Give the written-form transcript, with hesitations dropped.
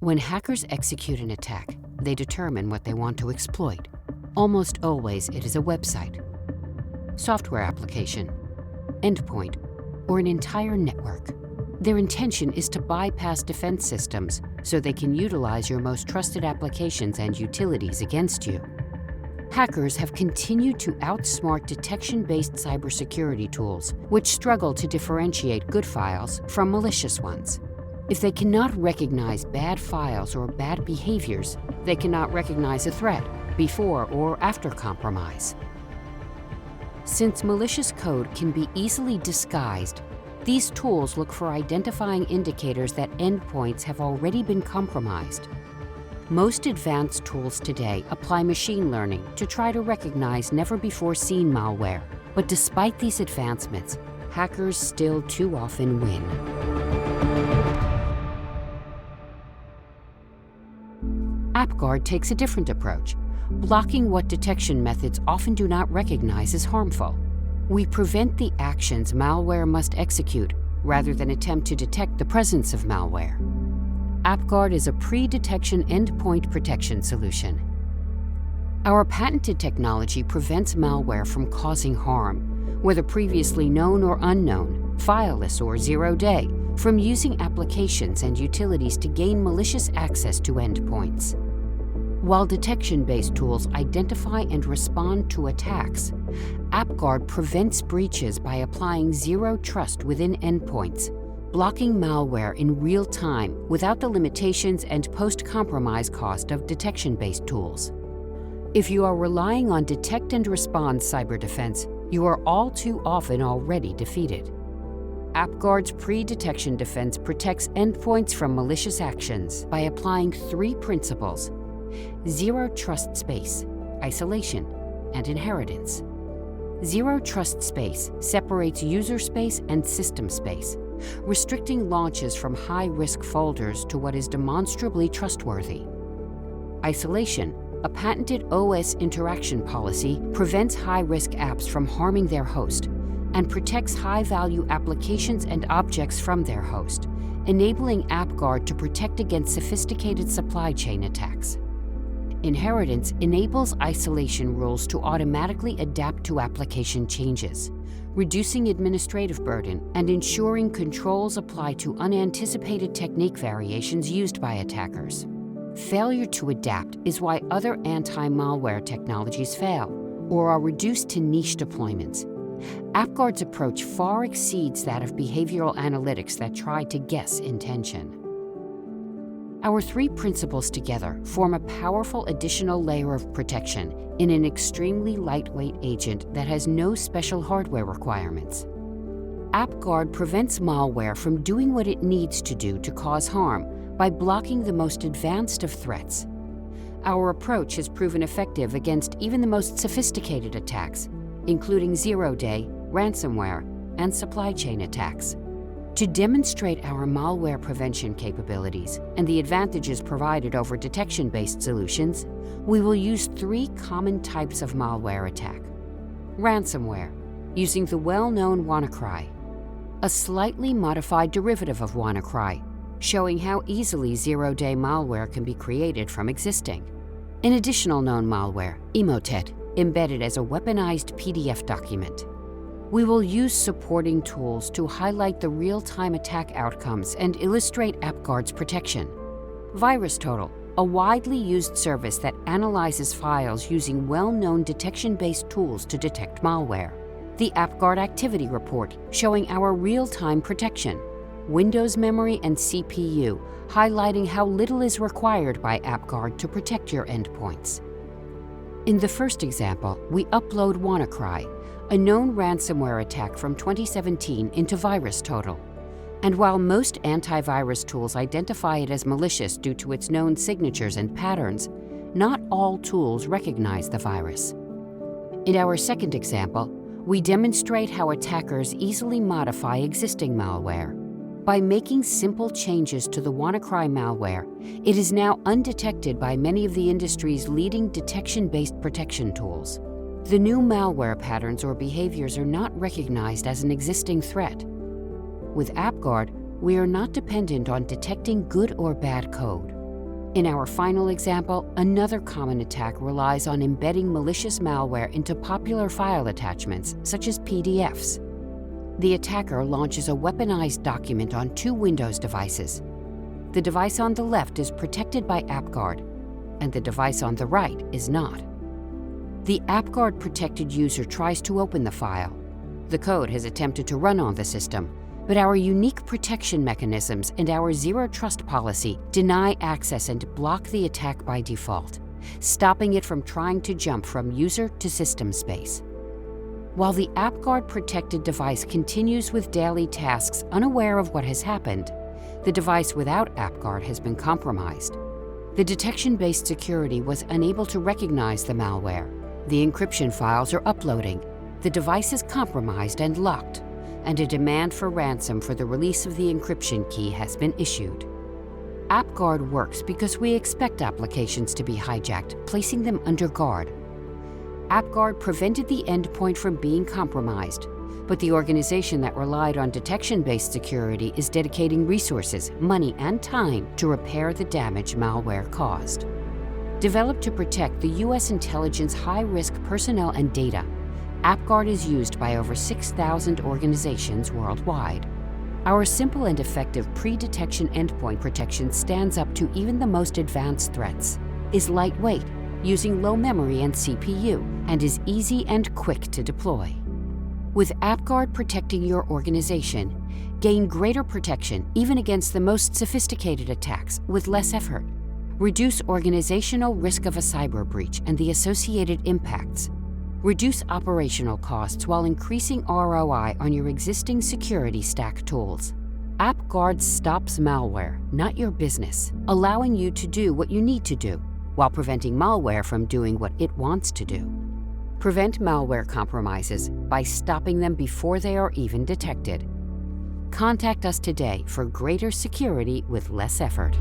When hackers execute an attack, they determine what they want to exploit. Almost always it is a website, software application, endpoint, or an entire network. Their intention is to bypass defense systems so they can utilize your most trusted applications and utilities against you. Hackers have continued to outsmart detection-based cybersecurity tools, which struggle to differentiate good files from malicious ones. If they cannot recognize bad files or bad behaviors, they cannot recognize a threat before or after compromise. Since malicious code can be easily disguised, these tools look for identifying indicators that endpoints have already been compromised. Most advanced tools today apply machine learning to try to recognize never-before-seen malware. But despite these advancements, hackers still too often win. AppGuard takes a different approach, blocking what detection methods often do not recognize as harmful. We prevent the actions malware must execute rather than attempt to detect the presence of malware. AppGuard is a pre-detection endpoint protection solution. Our patented technology prevents malware from causing harm, whether previously known or unknown, fileless or zero-day, from using applications and utilities to gain malicious access to endpoints. While detection-based tools identify and respond to attacks, AppGuard prevents breaches by applying zero trust within endpoints, blocking malware in real time without the limitations and post-compromise cost of detection-based tools. If you are relying on detect and respond cyber defense, you are all too often already defeated. AppGuard's pre-detection defense protects endpoints from malicious actions by applying 3 principles: zero trust space, isolation, and inheritance. Zero trust space separates user space and system space, restricting launches from high-risk folders to what is demonstrably trustworthy. Isolation, a patented OS interaction policy, prevents high-risk apps from harming their host and protects high-value applications and objects from their host, enabling AppGuard to protect against sophisticated supply chain attacks. Inheritance enables isolation rules to automatically adapt to application changes, reducing administrative burden and ensuring controls apply to unanticipated technique variations used by attackers. Failure to adapt is why other anti-malware technologies fail or are reduced to niche deployments. AppGuard's approach far exceeds that of behavioral analytics that try to guess intention. Our 3 principles together form a powerful additional layer of protection in an extremely lightweight agent that has no special hardware requirements. AppGuard prevents malware from doing what it needs to do to cause harm by blocking the most advanced of threats. Our approach has proven effective against even the most sophisticated attacks, including zero-day, ransomware, and supply chain attacks. To demonstrate our malware prevention capabilities and the advantages provided over detection-based solutions, we will use 3 common types of malware attack. Ransomware, using the well-known WannaCry, a slightly modified derivative of WannaCry, showing how easily zero-day malware can be created from existing. An additional known malware, Emotet, embedded as a weaponized PDF document. We will use supporting tools to highlight the real-time attack outcomes and illustrate AppGuard's protection. VirusTotal, a widely used service that analyzes files using well-known detection-based tools to detect malware. The AppGuard Activity Report, showing our real-time protection. Windows memory and CPU, highlighting how little is required by AppGuard to protect your endpoints. In the first example, we upload WannaCry, a known ransomware attack from 2017, into VirusTotal. And while most antivirus tools identify it as malicious due to its known signatures and patterns, not all tools recognize the virus. In our second example, we demonstrate how attackers easily modify existing malware. By making simple changes to the WannaCry malware, it is now undetected by many of the industry's leading detection-based protection tools. The new malware patterns or behaviors are not recognized as an existing threat. With AppGuard, we are not dependent on detecting good or bad code. In our final example, another common attack relies on embedding malicious malware into popular file attachments, such as PDFs. The attacker launches a weaponized document on two Windows devices. The device on the left is protected by AppGuard, and the device on the right is not. The AppGuard protected user tries to open the file. The code has attempted to run on the system, but our unique protection mechanisms and our zero trust policy deny access and block the attack by default, stopping it from trying to jump from user to system space. While the AppGuard protected device continues with daily tasks unaware of what has happened, the device without AppGuard has been compromised. The detection-based security was unable to recognize the malware. The encryption files are uploading, the device is compromised and locked, and a demand for ransom for the release of the encryption key has been issued. AppGuard works because we expect applications to be hijacked, placing them under guard. AppGuard prevented the endpoint from being compromised, but the organization that relied on detection-based security is dedicating resources, money, and time to repair the damage malware caused. Developed to protect the U.S. intelligence high-risk personnel and data, AppGuard is used by over 6,000 organizations worldwide. Our simple and effective pre-detection endpoint protection stands up to even the most advanced threats, is lightweight, using low memory and CPU, and is easy and quick to deploy. With AppGuard protecting your organization, gain greater protection even against the most sophisticated attacks with less effort. Reduce organizational risk of a cyber breach and the associated impacts. Reduce operational costs while increasing ROI on your existing security stack tools. AppGuard stops malware, not your business, allowing you to do what you need to do, while preventing malware from doing what it wants to do. Prevent malware compromises by stopping them before they are even detected. Contact us today for greater security with less effort.